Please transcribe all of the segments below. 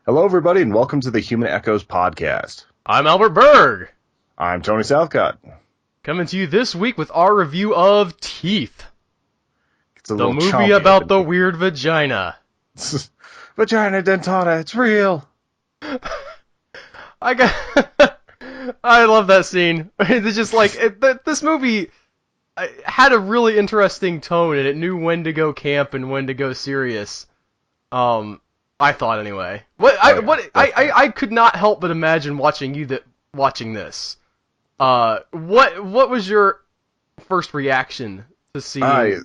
Hello, everybody, and welcome to the Human Echoes podcast. I'm Albert Berg, I'm Tony Southcott. coming to you this week with our review of Teeth, It's a the little movie chompy about up the in weird vagina. here. Vagina dentata, it's real. I love that scene. It's just like this movie had a really interesting tone, and it knew when to go camp and when to go serious. I thought anyway. I could not help but imagine watching this. What was your first reaction to seeing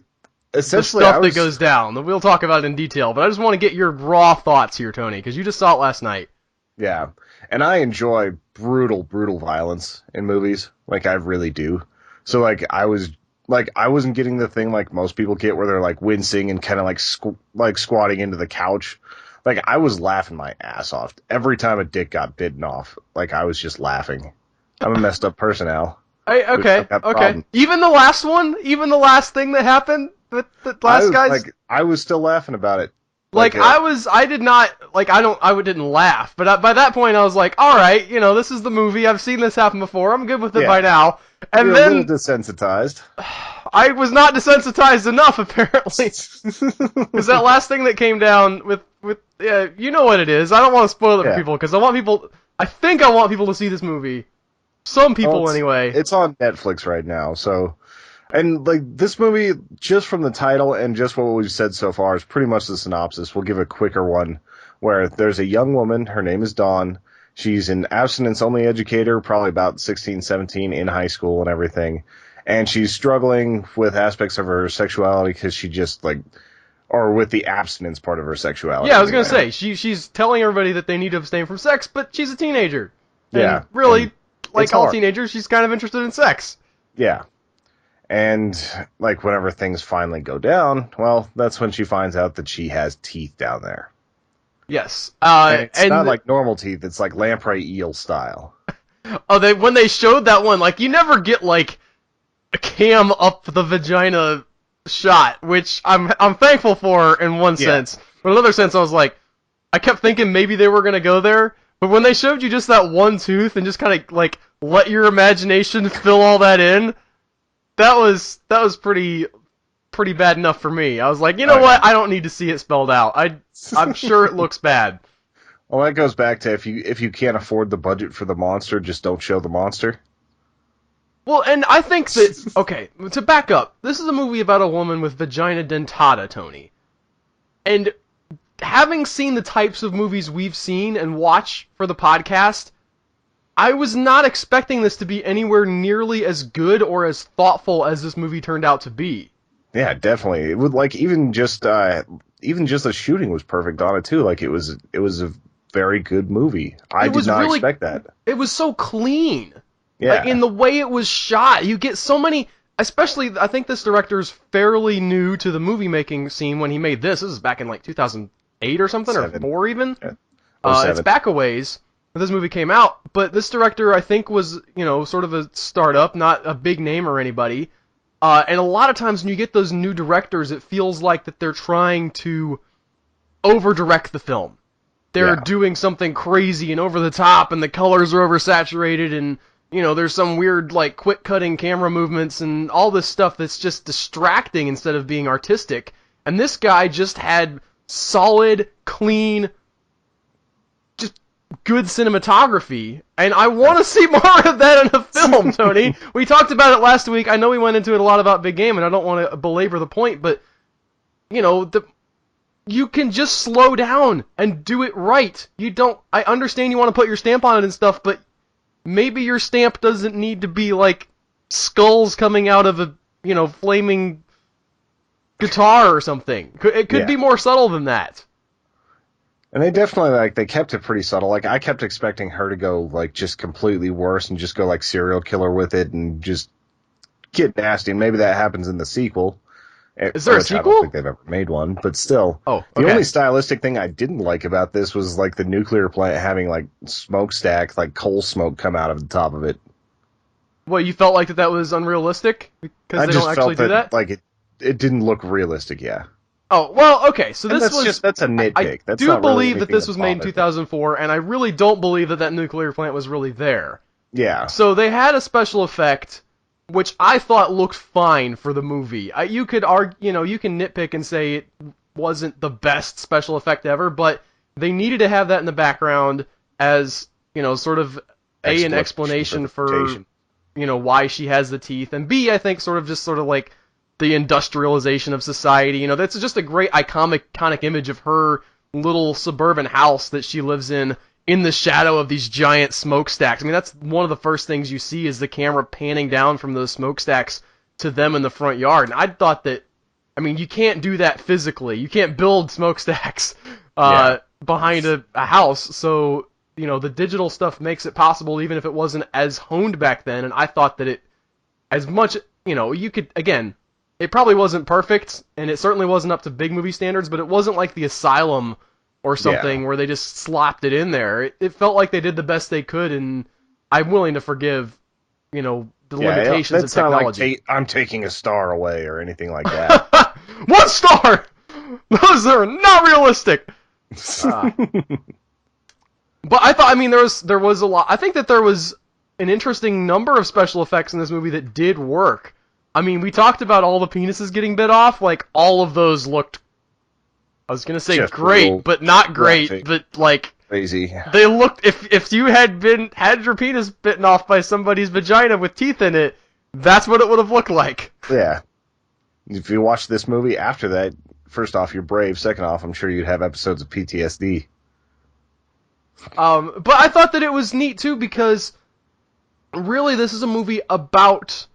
Essentially, the stuff that goes down? We'll talk about it in detail, but I just want to get your raw thoughts here, Tony, because you just saw it last night. Yeah, and I enjoy brutal violence in movies. Like, I really do. So, I wasn't getting the thing like most people get where they're, like, wincing and kind of, like squatting into the couch. Like, I was laughing my ass off. Every time a dick got bitten off, like, I was just laughing. I'm a messed up person, Al. Okay. Even the last one? Even the last thing that happened? The last guy's... I was still laughing about it. I didn't laugh, but by that point I was like, alright, this is the movie, I've seen this happen before, I'm good with it by now. And You're then... a little desensitized. I was not desensitized enough, apparently. Because that last thing that came down with you know what it is. I don't want to spoil it for people, because I think I want people to see this movie. Some people, anyway. It's on Netflix right now, so... And, this movie, just from the title and just what we've said so far, is pretty much the synopsis. We'll give a quicker one, where there's a young woman, her name is Dawn. She's an abstinence-only educator, probably about 16, 17, in high school and everything. And she's struggling with aspects of her sexuality because she just, or with the abstinence part of her sexuality. Yeah, I was going to say, she's telling everybody that they need to abstain from sex, but she's a teenager. Yeah. And really, like all hard. teenagers, she's kind of interested in sex. Yeah. And, whenever things finally go down, well, that's when she finds out that she has teeth down there. Yes. And it's not like normal teeth, it's like lamprey eel style. When they showed that one, you never get, a cam up the vagina shot, which I'm thankful for in one sense. But in another sense, I kept thinking maybe they were going to go there, but when they showed you just that one tooth and just kind of, let your imagination fill all that in, that was pretty bad enough for me. I was like, you know what? I don't need to see it spelled out. I'm sure it looks bad. Well, that goes back to if you can't afford the budget for the monster, just don't show the monster. Well, and I think that, okay, to back up, this is a movie about a woman with vagina dentata, Tony. And having seen the types of movies we've seen and watch for the podcast, I was not expecting this to be anywhere nearly as good or as thoughtful as this movie turned out to be. Yeah, definitely. It would even just the shooting was perfect on it too. It was a very good movie. I did not expect that. It was so clean. Yeah. In the way it was shot, you get so many. Especially, I think this director's fairly new to the movie making scene when he made this. This is back in 2008 or something, or 4 even. Yeah. It's back a ways. This movie came out, but this director, I think, was, sort of a startup, not a big name or anybody. And a lot of times when you get those new directors, it feels like that they're trying to over-direct the film. They're doing something crazy and over the top, and the colors are oversaturated, and, there's some weird, quick-cutting camera movements and all this stuff that's just distracting instead of being artistic. And this guy just had solid, clean, good cinematography, and I want to see more of that in a film, Tony. We talked about it last week. I know we went into it a lot about Big Game, and I don't want to belabor the point, but, you can just slow down and do it right. I understand you want to put your stamp on it and stuff, but maybe your stamp doesn't need to be, skulls coming out of a, flaming guitar or something. It could be more subtle than that. And they definitely, they kept it pretty subtle. I kept expecting her to go, just completely worse and just go, serial killer with it and just get nasty. And maybe that happens in the sequel. Is there a sequel? I don't think they've ever made one, but still. Oh, okay. The only stylistic thing I didn't like about this was, the nuclear plant having, smokestack, coal smoke come out of the top of it. Well, you felt like that was unrealistic? Because they don't actually do that? It didn't look realistic, yeah. Oh, well, okay, so And this was... that's a nitpick. I That's do not really believe that anything this was made in bothers me. 2004, and I really don't believe that nuclear plant was really there. Yeah. So they had a special effect, which I thought looked fine for the movie. You could argue, you can nitpick and say it wasn't the best special effect ever, but they needed to have that in the background as, sort of an explanation for, why she has the teeth, and B, I think sort of like the industrialization of society. That's just a great iconic image of her little suburban house that she lives in the shadow of these giant smokestacks. I mean, that's one of the first things you see is the camera panning down from those smokestacks to them in the front yard. And I thought that, you can't do that physically. You can't build smokestacks behind a house. So, the digital stuff makes it possible even if it wasn't as honed back then. And I thought that you could, again, it probably wasn't perfect, and it certainly wasn't up to big movie standards, but it wasn't like The Asylum or something where they just slopped it in there. It felt like they did the best they could, and I'm willing to forgive, the limitations of technology. Not like I'm taking a star away or anything like that. 1 star! Those are not realistic! But I thought, there was a lot. I think that there was an interesting number of special effects in this movie that did work. We talked about all the penises getting bit off. Like, all of those looked, I was gonna say just great, brutal, but not great, graphic, but like crazy. They looked, if you had your penis bitten off by somebody's vagina with teeth in it, that's what it would have looked like. Yeah. If you watch this movie after that, first off, you're brave. Second off, I'm sure you'd have episodes of PTSD. But I thought that it was neat too because really this is a movie about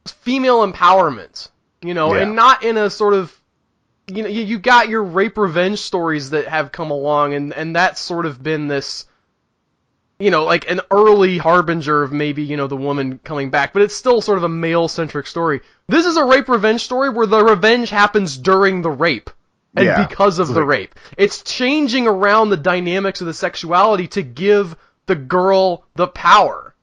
female empowerment, and not in a sort of, you got your rape revenge stories that have come along, and that's sort of been this, like an early harbinger of maybe, the woman coming back, but it's still sort of a male-centric story. This is a rape revenge story where the revenge happens during the rape, and because of the rape. It's changing around the dynamics of the sexuality to give the girl the power.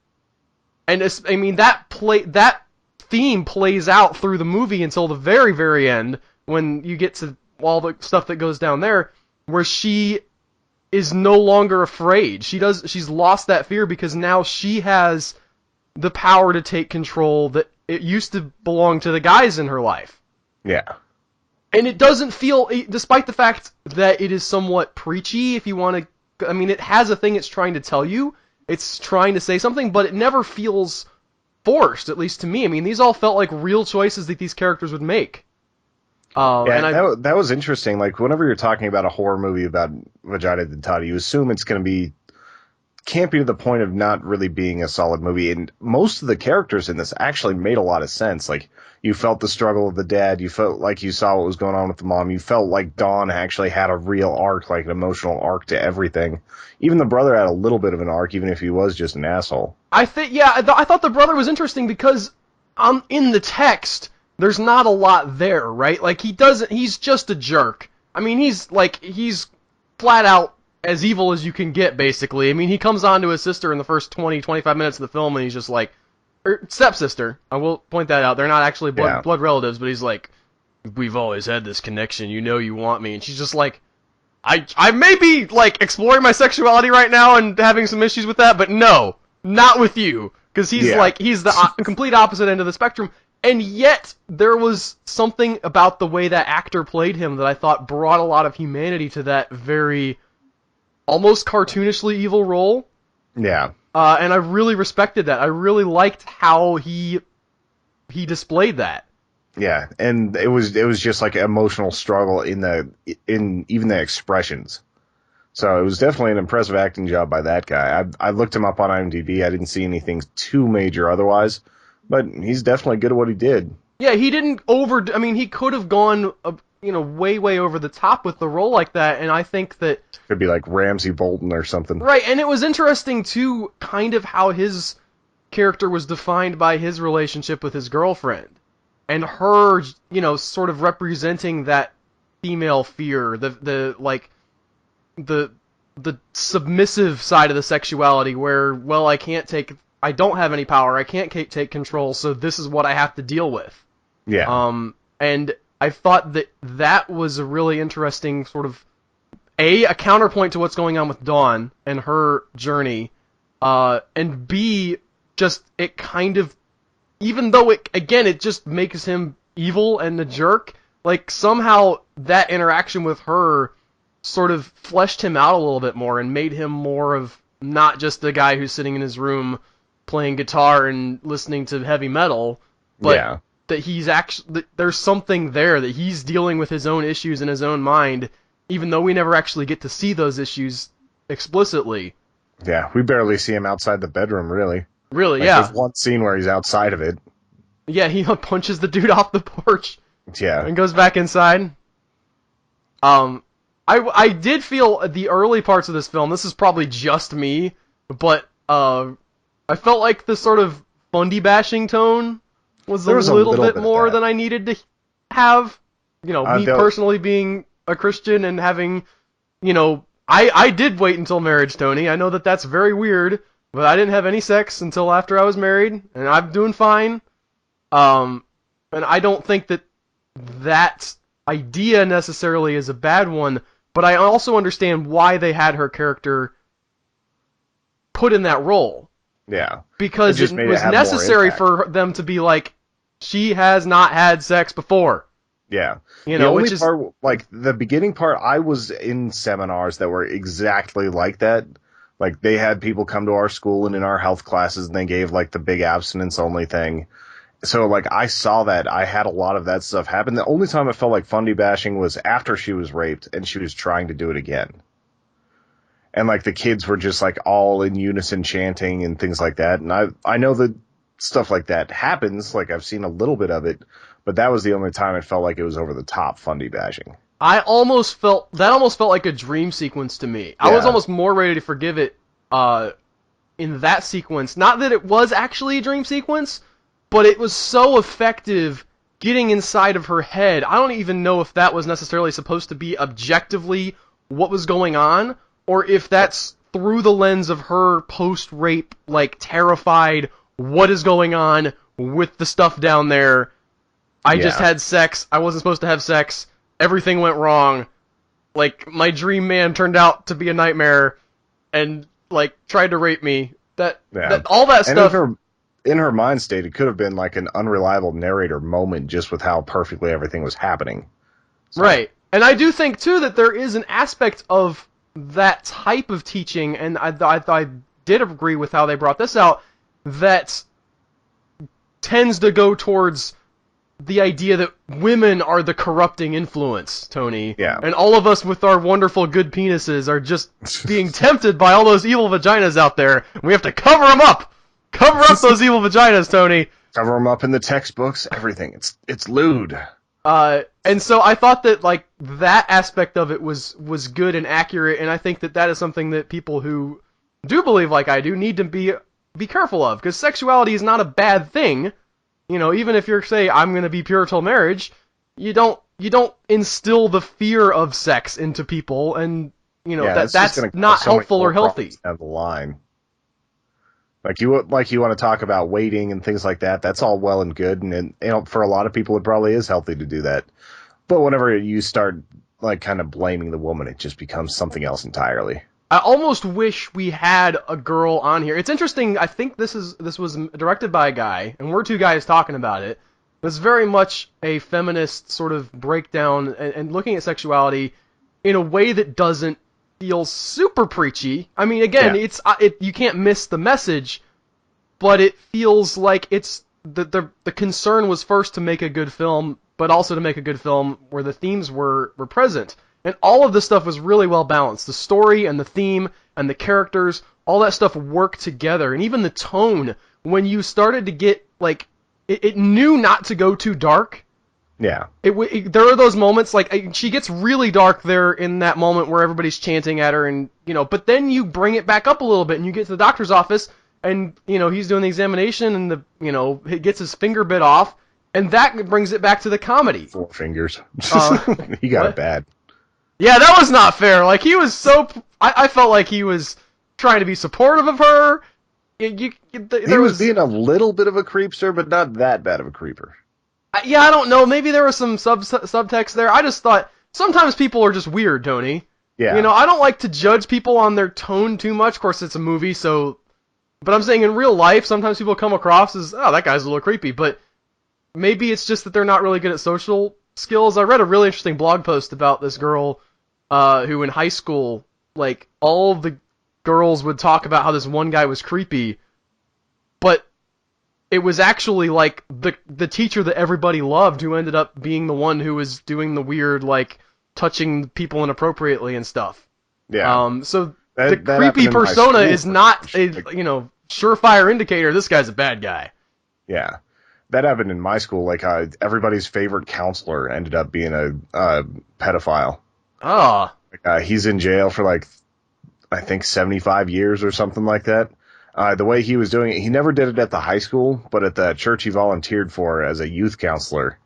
And that theme plays out through the movie until the very, very end, when you get to all the stuff that goes down there, where she is no longer afraid. She's lost that fear because now she has the power to take control that it used to belong to the guys in her life. Yeah. And it doesn't feel, despite the fact that it is somewhat preachy, if you want to, it has a thing it's trying to tell you. It's trying to say something, but it never feels forced, at least to me. These all felt like real choices that these characters would make. That was interesting. Like, whenever you're talking about a horror movie about vagina dentata, you assume it's going to be campy to the point of not really being a solid movie. And most of the characters in this actually made a lot of sense. Like, you felt the struggle of the dad. You felt like you saw what was going on with the mom. You felt like Dawn actually had a real arc, like an emotional arc to everything. Even the brother had a little bit of an arc, even if he was just an asshole. I thought the brother was interesting because in the text, there's not a lot there, right? Like, he's just a jerk. He's flat out as evil as you can get, basically. He comes on to his sister in the first 20, 25 minutes of the film, and he's just like, stepsister, I will point that out. They're not actually blood relatives, but he's like, we've always had this connection, you want me. And she's just like, I may be, like, exploring my sexuality right now and having some issues with that, but no, not with you. Because he's the complete opposite end of the spectrum. And yet, there was something about the way that actor played him that I thought brought a lot of humanity to that very, almost cartoonishly evil role. Yeah. And I really respected that. I really liked how he displayed that. Yeah, and it was just like an emotional struggle in even the expressions. So it was definitely an impressive acting job by that guy. I looked him up on IMDb. I didn't see anything too major otherwise, but he's definitely good at what he did. Yeah, he didn't he could have gone, way, way over the top with the role like that, and I think that... Could be like Ramsay Bolton or something. Right, and it was interesting, too, kind of how his character was defined by his relationship with his girlfriend. And her, sort of representing that female fear, the submissive side of the sexuality where, well, I don't have any power, I can't take control, so this is what I have to deal with. Yeah. And I thought that was a really interesting sort of a counterpoint to what's going on with Dawn and her journey, and B, just it kind of, even though it just makes him evil and a jerk, like somehow that interaction with her sort of fleshed him out a little bit more and made him more of not just the guy who's sitting in his room playing guitar and listening to heavy metal, but that he's actually, there's something there, that he's dealing with his own issues in his own mind, even though we never actually get to see those issues explicitly. Yeah, we barely see him outside the bedroom, really. Really, yeah. There's one scene where he's outside of it. Yeah, he punches the dude off the porch. Yeah. And goes back inside. I did feel the early parts of this film, this is probably just me, but I felt like the sort of Fundy bashing tone was a little bit more than I needed to have. You know, me personally being a Christian and having, you know, I did wait until marriage, Tony. I know that that's very weird, but I didn't have any sex until after I was married, and I'm doing fine. And I don't think that idea necessarily is a bad one, but I also understand why they had her character put in that role. Yeah. Because it was necessary for them to be like, she has not had sex before. Yeah. You know, the only part, like, the beginning part, I was in seminars that were exactly like that. Like, they had people come to our school and in our health classes, and they gave, like, the big abstinence-only thing. So, like, I saw that. I had a lot of that stuff happen. The only time I felt like Fundy bashing was after she was raped, and she was trying to do it again. And, like, the kids were just, like, all in unison chanting and things like that. And I know that stuff like that happens. Like, I've seen a little bit of it. But that was the only time it felt like it was over the top Fundy bashing. That almost felt like a dream sequence to me. Yeah. I was almost more ready to forgive it in that sequence. Not that it was actually a dream sequence, but it was so effective getting inside of her head. I don't even know if that was necessarily supposed to be objectively what was going on, or if that's through the lens of her post-rape, like, terrified, what is going on with the stuff down there. I just had sex. I wasn't supposed to have sex. Everything went wrong. Like, my dream man turned out to be a nightmare and, like, tried to rape me. All that stuff. And in her mind state, it could have been like an unreliable narrator moment just with how perfectly everything was happening. So. Right. And I do think, too, that there is an aspect of that type of teaching, and I did agree with how they brought this out, that tends to go towards the idea that women are the corrupting influence, Tony. Yeah. And all of us with our wonderful good penises are just being tempted by all those evil vaginas out there. We have to cover them up! Cover up those evil vaginas, Tony! Cover them up in the textbooks, everything. It's lewd. And so I thought that, like, that aspect of it was good and accurate, and I think that is something that people who do believe like I do need to be careful of, because sexuality is not a bad thing. You know, even if you're, say, I'm going to be pure till marriage, you don't instill the fear of sex into people, and, you know, that's not helpful or healthy. Down the line. Like you want to talk about waiting and things like that, that's all well and good, and you know, for a lot of people it probably is healthy to do that. But whenever you start, like, kind of blaming the woman, it just becomes something else entirely. I almost wish we had a girl on here. It's interesting. I think this was directed by a guy, and we're two guys talking about it. It's very much a feminist sort of breakdown and looking at sexuality in a way that doesn't feel super preachy. I mean, again, you can't miss the message, but it feels like it's the concern was first to make a good film, but also to make a good film where the themes were present. And all of this stuff was really well balanced. The story and the theme and the characters, all that stuff worked together. And even the tone, when you started to get, like, it knew not to go too dark. Yeah. There are those moments, like, she gets really dark there in that moment where everybody's chanting at her, and, you know, but then you bring it back up a little bit, and you get to the doctor's office, and, you know, he's doing the examination, and he gets his finger bit off, and that brings it back to the comedy. 4 fingers. He got it bad. Yeah, that was not fair. Like, he was so... I felt like he was trying to be supportive of her. He was being a little bit of a creepster, but not that bad of a creeper. Yeah, I don't know. Maybe there was some subtext there. I just thought sometimes people are just weird, Tony. You Yeah. know, I don't like to judge people on their tone too much. Of course, it's a movie, so. But I'm saying in real life, sometimes people come across as, oh, that guy's a little creepy. But maybe it's just that they're not really good at social skills. I read a really interesting blog post about this girl who in high school, like, all of the girls would talk about how this one guy was creepy, but it was actually like the teacher that everybody loved who ended up being the one who was doing the weird, like, touching people inappropriately and stuff. Yeah. So the That creepy happened in my persona school is for not a, like, surefire indicator this guy's a bad guy. yeah. That happened in my school. Like, everybody's favorite counselor ended up being a pedophile. Ah. Like, he's in jail for, like, I think 75 years or something like that. The way he was doing it, he never did it at the high school, but at the church he volunteered for as a youth counselor.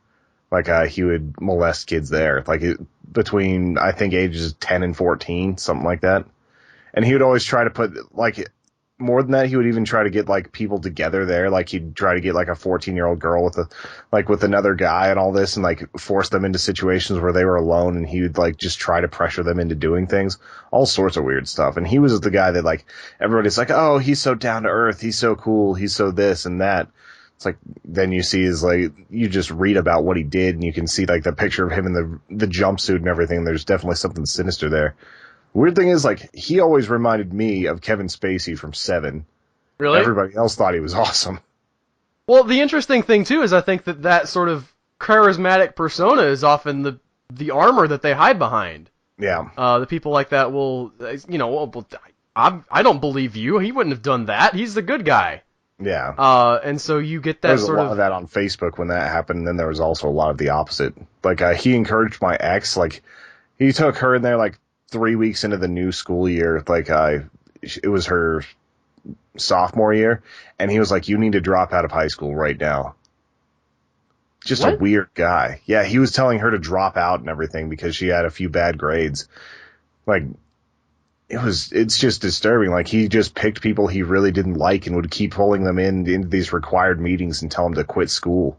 Like, he would molest kids there, like, between, I think, ages 10 and 14, something like that. And he would always try to put, like, more than that, he would even try to get, like, people together there. Like, he'd try to get, like, a 14-year-old girl with another guy and all this, and, like, force them into situations where they were alone, and he would, like, just try to pressure them into doing things. All sorts of weird stuff. And he was the guy that, like, everybody's like, oh, he's so down to earth, he's so cool, he's so this and that. It's like, then you see is, like, you just read about what he did, and you can see, like, the picture of him in the jumpsuit and everything. There's definitely something sinister there. Weird thing is, like, he always reminded me of Kevin Spacey from Seven. Really? Everybody else thought he was awesome. Well, the interesting thing too is I think that sort of charismatic persona is often the armor that they hide behind. Yeah. The people like that will, well, I don't believe you. He wouldn't have done that. He's the good guy. Yeah. And so you get that There was sort a lot of that on Facebook when that happened, and then there was also a lot of the opposite. Like, he encouraged my ex, like, he took her in there, like, 3 weeks into the new school year, like, it was her sophomore year, and he was like, you need to drop out of high school right now. Just What? a weird guy. Yeah, he was telling her to drop out and everything because she had a few bad grades. Like, it's just disturbing. Like, he just picked people he really didn't like and would keep pulling them into these required meetings and tell them to quit school.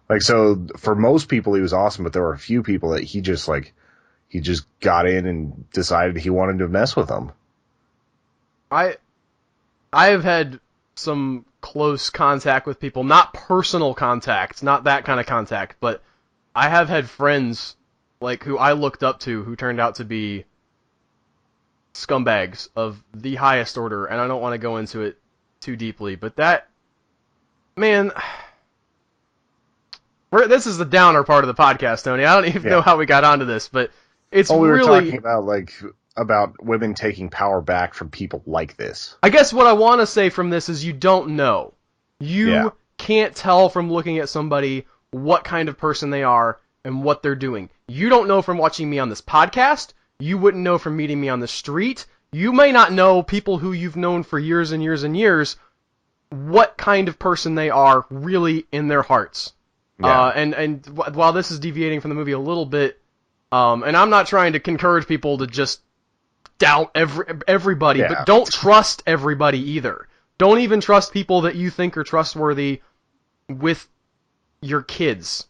Like, so for most people he was awesome, but there were a few people that he just got in and decided he wanted to mess with them. I have had some close contact with people, not personal contact, not that kind of contact, but I have had friends like who I looked up to who turned out to be scumbags of the highest order, and I don't want to go into it too deeply, but that, man, this is the downer part of the podcast, Tony. I don't even know how we got onto this, but it's we were really talking about, like, about women taking power back from people like this. I guess what I want to say from this is you don't know. You can't tell from looking at somebody what kind of person they are and what they're doing. You don't know from watching me on this podcast. You wouldn't know from meeting me on the street. You may not know people who you've known for years and years and years what kind of person they are really in their hearts. Yeah. And while this is deviating from the movie a little bit, and I'm not trying to encourage people to just doubt everybody, but don't trust everybody either. Don't even trust people that you think are trustworthy with your kids.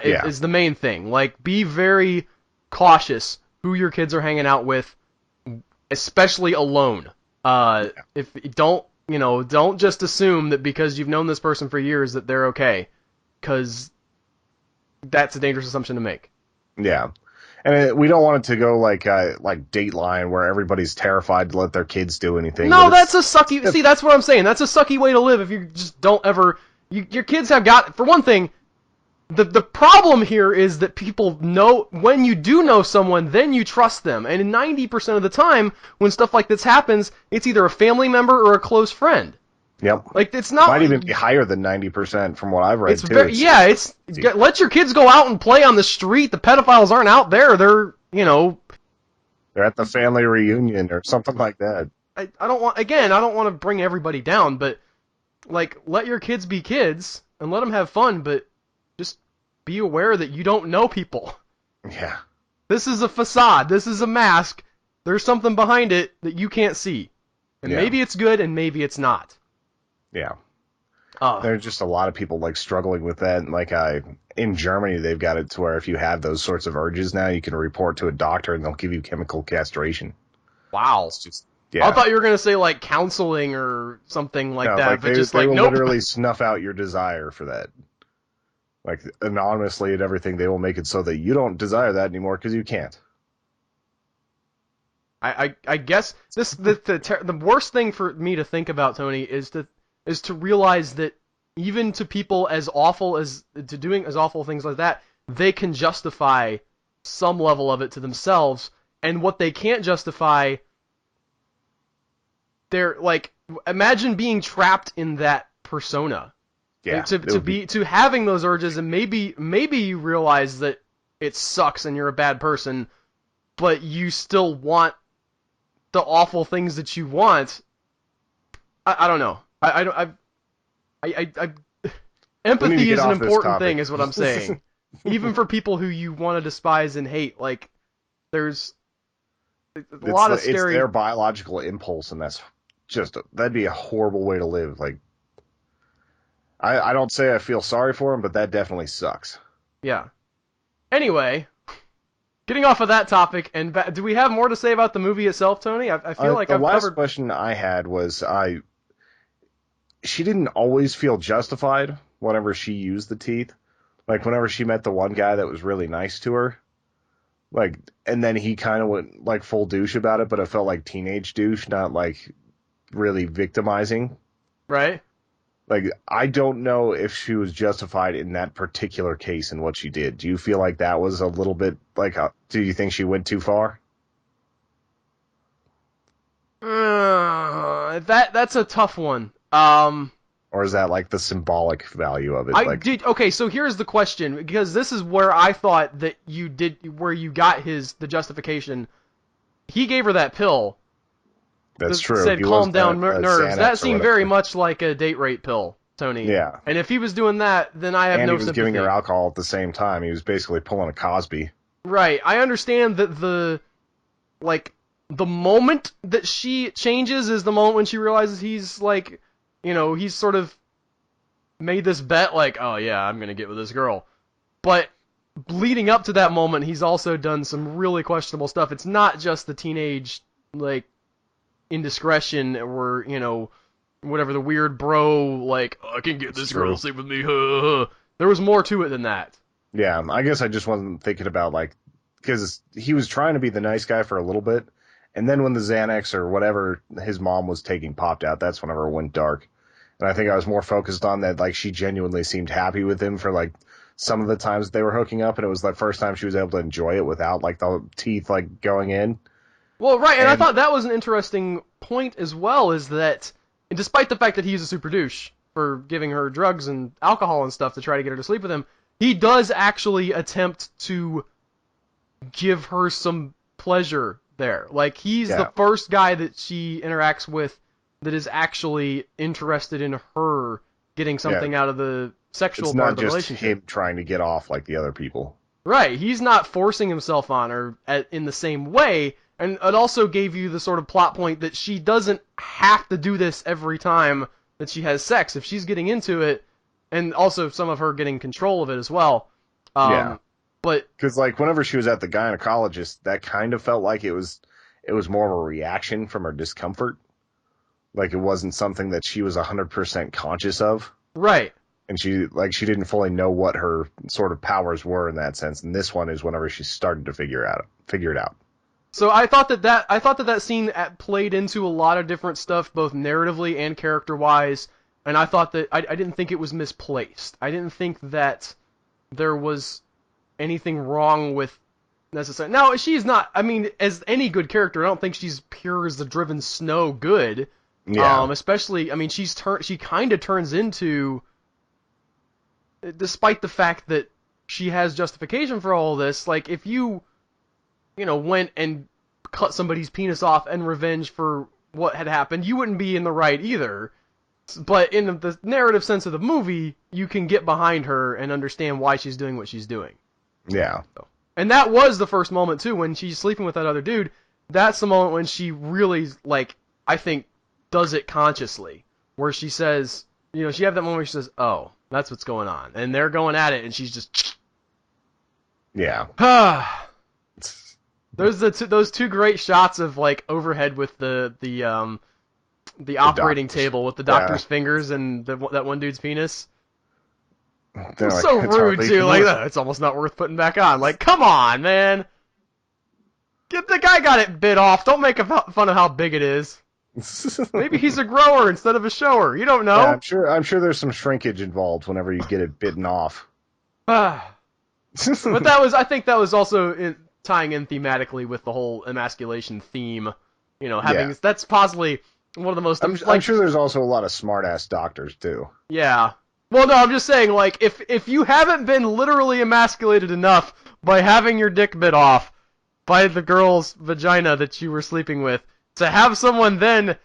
Is the main thing. Like, be very cautious who your kids are hanging out with, especially alone. If don't just assume that because you've known this person for years that they're okay, because that's a dangerous assumption to make. Yeah. And we don't want it to go like Dateline, where everybody's terrified to let their kids do anything. No, that's a sucky. See, that's what I'm saying. That's a sucky way to live if you just don't ever. Your kids have got, for one thing, the problem here is that people know, when you do know someone, then you trust them. And 90% of the time, when stuff like this happens, it's either a family member or a close friend. Yep. Like, it's not. Might even be higher than 90% from what I've read, too. Let your kids go out and play on the street. The pedophiles aren't out there. They're at the family reunion or something like that. I don't want to bring everybody down, but, like, let your kids be kids and let them have fun, but just be aware that you don't know people. Yeah. This is a facade. This is a mask. There's something behind it that you can't see. And maybe it's good and maybe it's not. Yeah. There's just a lot of people like struggling with that. And, like in Germany, they've got it to where if you have those sorts of urges now, you can report to a doctor and they'll give you chemical castration. Wow. It's just I thought you were gonna say like counseling or something like no, that, like but just they like will nope. literally snuff out your desire for that. Like anonymously and everything, they will make it so that you don't desire that anymore because you can't. I guess the worst thing for me to think about, Tony, is to realize that even to people as awful as to doing as awful things like that, they can justify some level of it to themselves, and what they can't justify, they're like, imagine being trapped in that persona. Yeah, To having those urges, and maybe you realize that it sucks and you're a bad person, but you still want the awful things that you want. I don't know. Empathy is an important thing, is what I'm saying. Even for people who you want to despise and hate, like there's a lot of scary. It's their biological impulse, and that's that'd be a horrible way to live. Like, I don't say I feel sorry for them, but that definitely sucks. Yeah. Anyway, getting off of that topic, and do we have more to say about the movie itself, Tony? I feel like the I've last covered. question I had was she didn't always feel justified whenever she used the teeth. Like whenever she met the one guy that was really nice to her, like, and then he kind of went like full douche about it, but it felt like teenage douche, not like really victimizing. Right. Like, I don't know if she was justified in that particular case and what she did. Do you feel like that was a little bit like? Do you think she went too far? That's a tough one. Or is that like the symbolic value of it? Okay, so here's the question, because this is where I thought that where you got the justification. He gave her that pill. That's true. Said calm down nerves. That seemed very whatever. much like a date rape pill, Tony. Yeah. And if he was doing that, then I have and no he was sympathy. giving her alcohol at the same time. He was basically pulling a Cosby. Right. I understand that the moment that she changes is the moment when she realizes he's like, he's sort of made this bet like, oh yeah, I'm going to get with this girl. But leading up to that moment, he's also done some really questionable stuff. It's not just the teenage, like, indiscretion or, whatever, the weird bro, like, oh, I can get this girl to sleep with me. There was more to it than that. Yeah, I guess I just wasn't thinking about, like, because he was trying to be the nice guy for a little bit, and then when the Xanax or whatever his mom was taking popped out, that's whenever it went dark. And I think I was more focused on that, like, she genuinely seemed happy with him for, like, some of the times they were hooking up, and it was the first time she was able to enjoy it without, like, the teeth, like, going in. Well, right, and I thought that was an interesting point as well, is that, despite the fact that he's a super douche for giving her drugs and alcohol and stuff to try to get her to sleep with him, he does actually attempt to give her some pleasure there. Like, he's the first guy that she interacts with that is actually interested in her getting something out of the sexual part of the relationship. It's not just him trying to get off like the other people. Right, he's not forcing himself on her in the same way, and it also gave you the sort of plot point that she doesn't have to do this every time that she has sex. If she's getting into it, and also some of her getting control of it as well. Yeah. But because, like, whenever she was at the gynecologist, that kind of felt like it was more of a reaction from her discomfort. Like, it wasn't something that she was 100% conscious of. Right. And she didn't fully know what her sort of powers were in that sense. And this one is whenever she started to figure it out. So I thought that scene played into a lot of different stuff, both narratively and character-wise. And I thought that I didn't think it was misplaced. I didn't think that there was anything wrong with necessarily. Now, she's not, I mean, as any good character, I don't think she's pure as the driven snow good. Yeah. Especially, I mean, she kind of turns into, despite the fact that she has justification for all this, like, if you went and cut somebody's penis off in revenge for what had happened, you wouldn't be in the right either. But in the narrative sense of the movie, you can get behind her and understand why she's doing what she's doing. Yeah. And that was the first moment, too, when she's sleeping with that other dude. That's the moment when she really, like, I think, does it consciously. Where she says, she had that moment where she says, "Oh, that's what's going on," and they're going at it, and she's just, yeah. Those two great shots of like overhead with the operating table with the doctor's fingers and that one dude's penis. It was so rude too. Like, it's almost not worth putting back on. Like, come on, man. The guy got it bit off. Don't make fun of how big it is. Maybe he's a grower instead of a shower. You don't know. Yeah, I'm sure there's some shrinkage involved whenever you get it bitten off. But I think that was also tying in thematically with the whole emasculation theme. That's possibly one of the most. I'm sure there's also a lot of smart-ass doctors too. Yeah. Well, no, I'm just saying, like, if you haven't been literally emasculated enough by having your dick bit off by the girl's vagina that you were sleeping with, to have someone then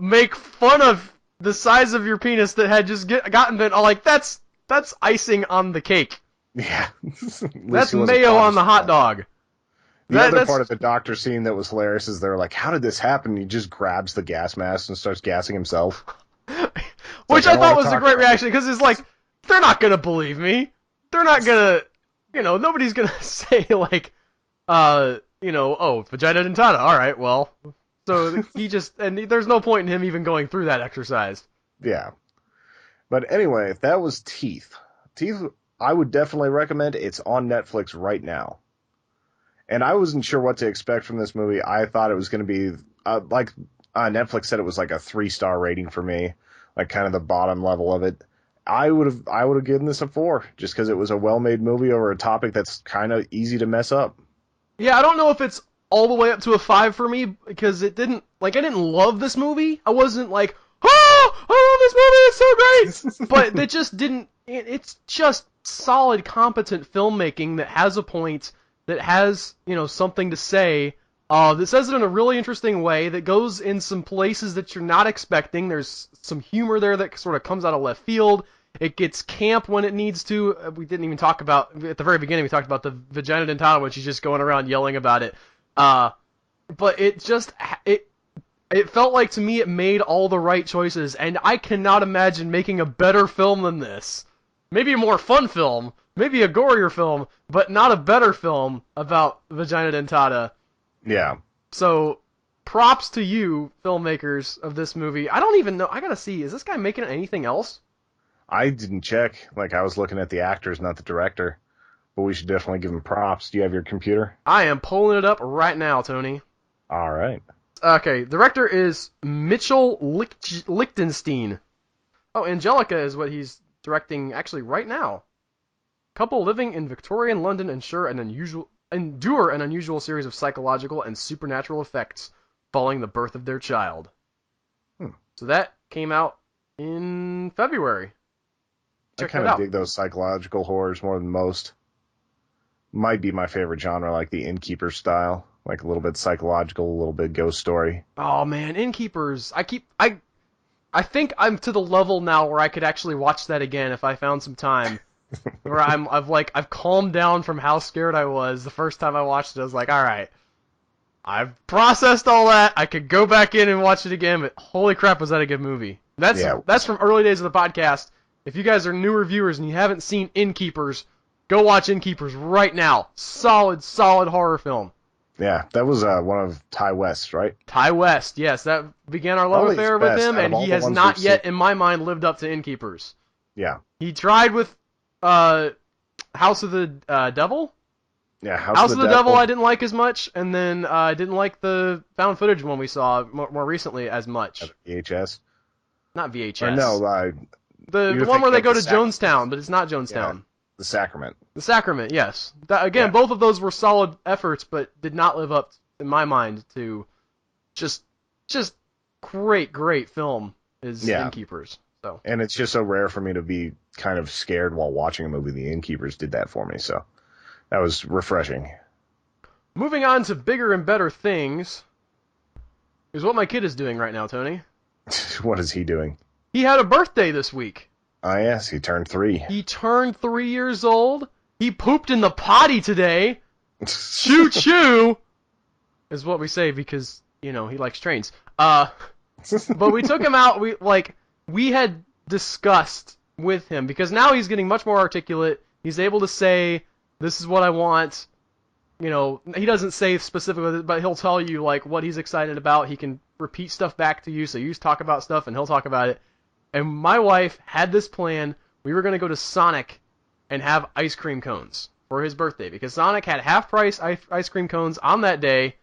make fun of the size of your penis that had just gotten bit, like, that's icing on the cake. Yeah. That's mayo on the hot dog. The other part of the doctor scene that was hilarious is they're like, how did this happen? He just grabs the gas mask and starts gassing himself. Which I thought was a great reaction, because it's like, they're not going to believe me. They're not going to, nobody's going to say, like, oh, vagina dentata, alright, well. So and there's no point in him even going through that exercise. Yeah. But anyway, that was Teeth. Teeth, I would definitely recommend. It's on Netflix right now. And I wasn't sure what to expect from this movie. I thought it was going to be, Netflix said it was like a 3-star rating for me. Like kind of the bottom level of it. I would have given this a 4, just because it was a well-made movie over a topic that's kind of easy to mess up. Yeah, I don't know if it's all the way up to a 5 for me, because I didn't love this movie. I wasn't like, oh, I love this movie, it's so great! But it just didn't, it's just solid, competent filmmaking that has a point, that has, something to say, that says it in a really interesting way, that goes in some places that you're not expecting. There's some humor there that sort of comes out of left field. It gets camp when it needs to. We didn't even talk about, at the very beginning, we talked about the vagina dentata when she's just going around yelling about it. But it just, it felt like to me it made all the right choices, and I cannot imagine making a better film than this. Maybe a more fun film, maybe a gorier film, but not a better film about vagina dentata. Yeah. So, props to you, filmmakers of this movie. I don't even know. I gotta see. Is this guy making anything else? I didn't check. Like, I was looking at the actors, not the director. But we should definitely give him props. Do you have your computer? I am pulling it up right now, Tony. All right. Okay, director is Mitchell Lichtenstein. Oh, Angelica is what he's directing actually right now. Couple living in Victorian London endure an unusual series of psychological and supernatural effects following the birth of their child. So that came out in February. I kind of dig those psychological horrors more than most. Might be my favorite genre, like the Innkeeper style. Like a little bit psychological, a little bit ghost story. Oh man, Innkeepers. I think I'm to the level now where I could actually watch that again if I found some time. Where I've calmed down from how scared I was the first time I watched it. I was like, all right, I've processed all that. I could go back in and watch it again. But holy crap, was that a good movie? That's from early days of the podcast. If you guys are newer viewers and you haven't seen Innkeepers, go watch Innkeepers right now. Solid horror film. Yeah, that was one of Ty West's, right? Ty West, yes. That began our love affair with him, and he has not yet, in my mind, lived up to Innkeepers. Yeah. He tried with House of the Devil? Yeah, House of the Devil I didn't like as much, and then I didn't like the found footage one we saw more recently as much. VHS? Not VHS. Or no, the one where they go to Jonestown, but it's not Jonestown. Yeah, the Sacrament. The Sacrament, yes. Both of those were solid efforts, but did not live up, in my mind, to just great film is Innkeepers. So. And it's just so rare for me to be kind of scared while watching a movie. The Innkeepers did that for me, so that was refreshing. Moving on to bigger and better things is what my kid is doing right now, Tony. What is he doing? He had a birthday this week. Oh, yes, he turned 3. He turned 3 years old. He pooped in the potty today. Choo choo is what we say because, he likes trains. But we took him out. We had discussed with him, because now he's getting much more articulate. He's able to say, this is what I want. You know, he doesn't say specifically, but he'll tell you, like, what he's excited about. He can repeat stuff back to you, so you talk about stuff, and he'll talk about it. And my wife had this plan. We were going to go to Sonic and have ice cream cones for his birthday, because Sonic had half-price ice cream cones on that day,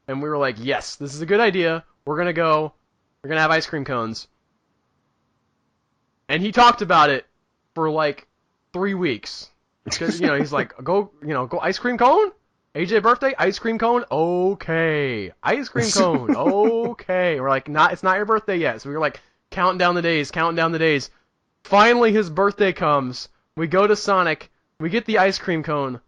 and we were like, yes, this is a good idea. We're going to go. We're going to have ice cream cones. And he talked about it for, like, 3 weeks. Because, you know, he's like, go ice cream cone? AJ birthday, ice cream cone? Okay. Ice cream cone, okay. We're like, it's not your birthday yet. So we were like, counting down the days. Finally, his birthday comes. We go to Sonic. We get the ice cream cone.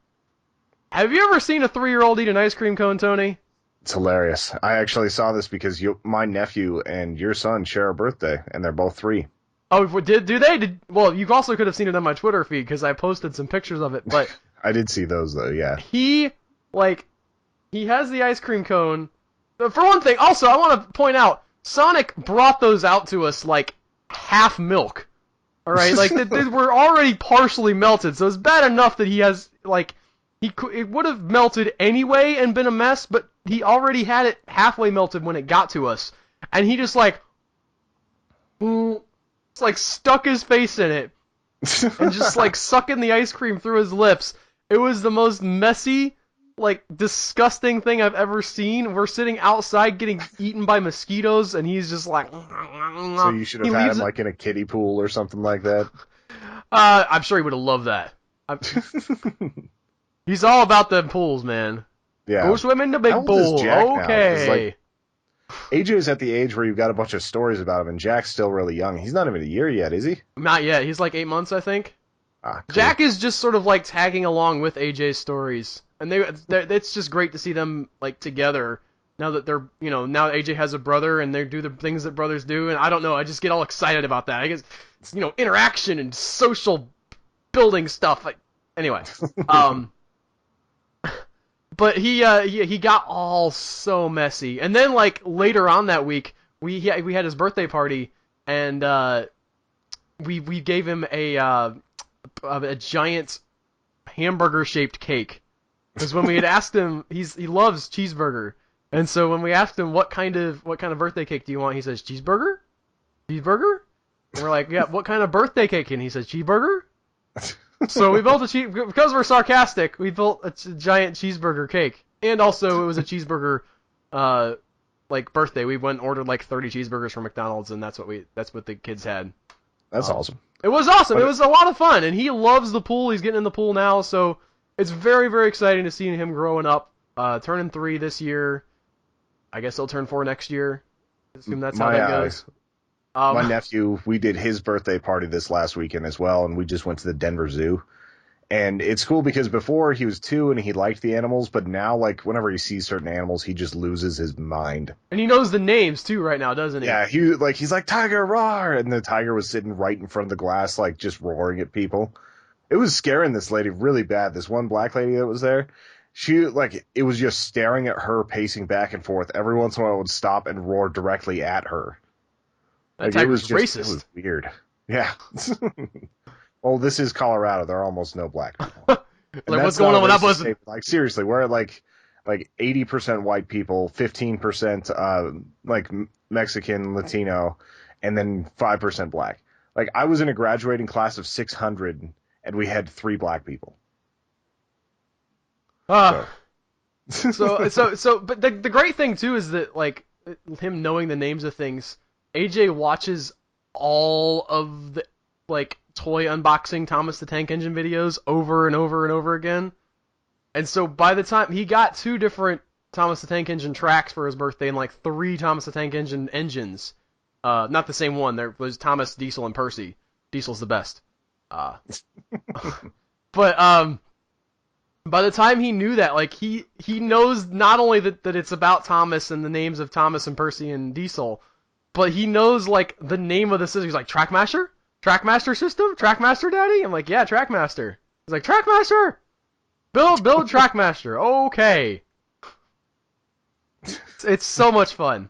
Have you ever seen a 3-year-old eat an ice cream cone, Tony? It's hilarious. I actually saw this because my nephew and your son share a birthday, and they're both 3. Oh, do they? Well, you also could have seen it on my Twitter feed, because I posted some pictures of it, but... I did see those, though, yeah. He has the ice cream cone. For one thing, also, I want to point out, Sonic brought those out to us, like, half milk. Alright, like, they were already partially melted, so it's bad enough that he has, like... It would have melted anyway and been a mess, but he already had it halfway melted when it got to us. And he just stuck his face in it. And just, like, sucking the ice cream through his lips. It was the most messy, like, disgusting thing I've ever seen. We're sitting outside getting eaten by mosquitoes, and he's just like... So you should have had him, like, in a kiddie pool or something like that? I'm sure he would have loved that. He's all about them pools, man. Yeah. Go swim in the big pool. Okay. AJ's at the age where you've got a bunch of stories about him, and Jack's still really young. He's not even a year yet, is he? Not yet. He's like 8 months, I think. Ah, cool. Jack is just sort of like tagging along with AJ's stories, and it's just great to see them like together now that they're, you know, now AJ has a brother and they do the things that brothers do, and I don't know, I just get all excited about that. I guess it's, you know, interaction and social building stuff. Anyway, but he got all so messy, and then like later on that week we had his birthday party, and we gave him a giant hamburger-shaped cake. Because when we had asked him, he loves cheeseburger, and so when we asked him what kind of birthday cake do you want, he says cheeseburger. And we're like, yeah, what kind of birthday cake? And he says cheeseburger. So we built because we're sarcastic. We built a giant cheeseburger cake, and also it was a cheeseburger like birthday. We went and ordered like 30 cheeseburgers from McDonald's, and that's what the kids had. That's awesome. It was awesome. It was a lot of fun, and he loves the pool. He's getting in the pool now, so it's very, very exciting to see him growing up, turning 3 this year. I guess he'll turn 4 next year. I assume that's how that goes. My nephew, we did his birthday party this last weekend as well, and we just went to the Denver Zoo. And it's cool because before he was 2 and he liked the animals, but now, like, whenever he sees certain animals, he just loses his mind. And he knows the names, too, right now, doesn't he? Yeah, he's like, tiger, roar! And the tiger was sitting right in front of the glass, like, just roaring at people. It was scaring this lady really bad. This one black lady that was there, she, like, it was just staring at her, pacing back and forth. Every once in a while it would stop and roar directly at her. That tiger was racist. It was weird. Yeah. Well, this is Colorado. There are almost no black people. Like, what's going on with that person? Like, seriously, we're at like 80% white people, 15% like Mexican, Latino, and then 5% black. Like, I was in a graduating class of 600, and we had 3 black people. But the great thing too is that, like, him knowing the names of things, AJ watches all of the, like, toy unboxing Thomas the Tank Engine videos over and over and over again. And so by the time he got 2 different Thomas the Tank Engine tracks for his birthday and like 3 Thomas the Tank Engine engines, not the same one, there was Thomas, Diesel, and Percy. Diesel's the best. But by the time he knew that, like, he knows not only that it's about Thomas and the names of Thomas and Percy and Diesel, but he knows, like, the name of the system. He's like, Trackmaster? Trackmaster system? Trackmaster, Daddy? I'm like, yeah, Trackmaster. He's like, Trackmaster! Build Trackmaster. Okay. It's so much fun.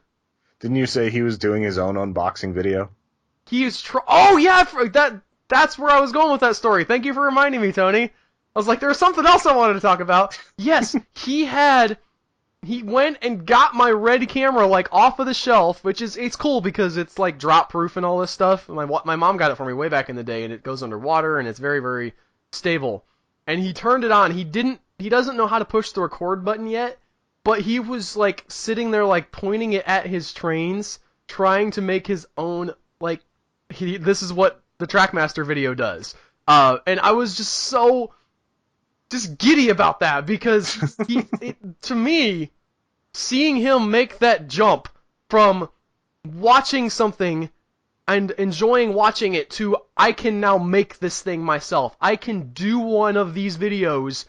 Didn't you say he was doing his own unboxing video? Oh yeah, that's where I was going with that story. Thank you for reminding me, Tony. I was like, there was something else I wanted to talk about. Yes, he went and got my Red camera like off of the shelf, which is it's cool because it's like drop proof and all this stuff. My mom got it for me way back in the day, and it goes underwater and it's very, very stable. And he turned it on. He doesn't know how to push the record button yet, but he was like sitting there like pointing it at his trains, trying to make his own like this is what the Trackmaster video does. And I was just giddy about that because to me, seeing him make that jump from watching something and enjoying watching it to I can now make this thing myself. I can do one of these videos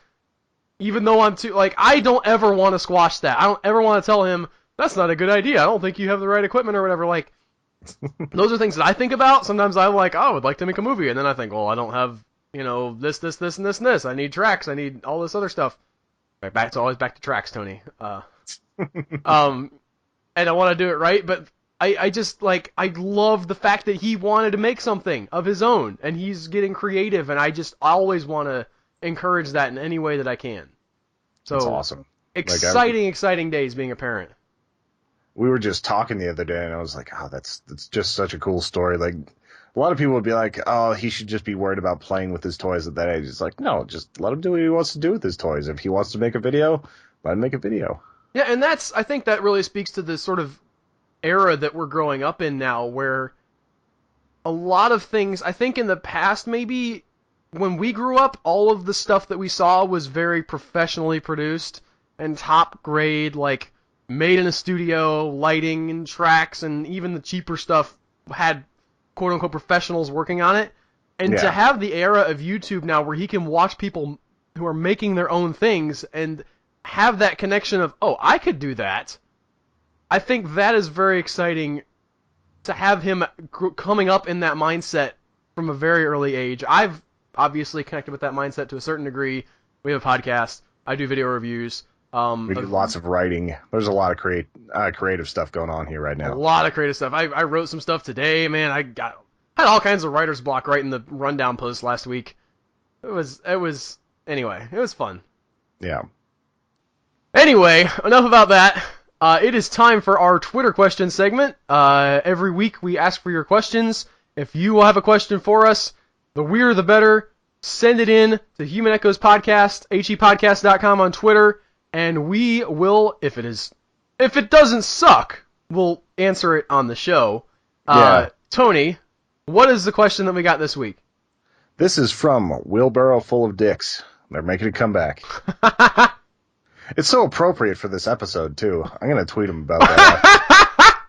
even though I'm too like I don't ever want to squash that. I don't ever want to tell him that's not a good idea. I don't think you have the right equipment or whatever. Like those are things that I think about. Sometimes I'm like, oh, I would like to make a movie, and then I think, well, I don't have this, and this, and this. I need tracks. I need all this other stuff. Right, it's always back to tracks, Tony. And I want to do it right, but I just like I love the fact that he wanted to make something of his own, and he's getting creative, and I always want to encourage that in any way that I can. So that's awesome. Exciting days being a parent. We were just talking the other day, and I was like, oh, that's just such a cool story. Like, a lot of people would be like, oh, he should just be worried about playing with his toys at that age. It's like, no, just let him do what he wants to do with his toys. If he wants to make a video, let him make a video. Yeah, and I think that really speaks to the sort of era that we're growing up in now, where a lot of things, I think in the past, maybe when we grew up, all of the stuff that we saw was very professionally produced and top grade, like made in a studio, lighting and tracks, and even the cheaper stuff had quote-unquote professionals working on it. And to have the era of YouTube now where he can watch people who are making their own things and have that connection of, oh, I could do that, I think that is very exciting to have him coming up in that mindset from a very early age. I've obviously connected with that mindset to a certain degree. We have a podcast. I do video reviews. We do lots of writing. There's a lot of creative stuff going on here right now. A lot of creative stuff. I wrote some stuff today, man. I had all kinds of writer's block writing the rundown post last week. Anyway, it was fun. Yeah. Anyway, enough about that. It is time for our Twitter question segment. Every week we ask for your questions. If you have a question for us, the weirder the better. Send it in to Human Echoes Podcast, hepodcast.com on Twitter, and we will, if it doesn't suck, we'll answer it on the show. Tony, what is the question that we got this week? This is from Wheelbarrow Full of Dicks. They're making a comeback. It's so appropriate for this episode, too. I'm going to tweet them about that.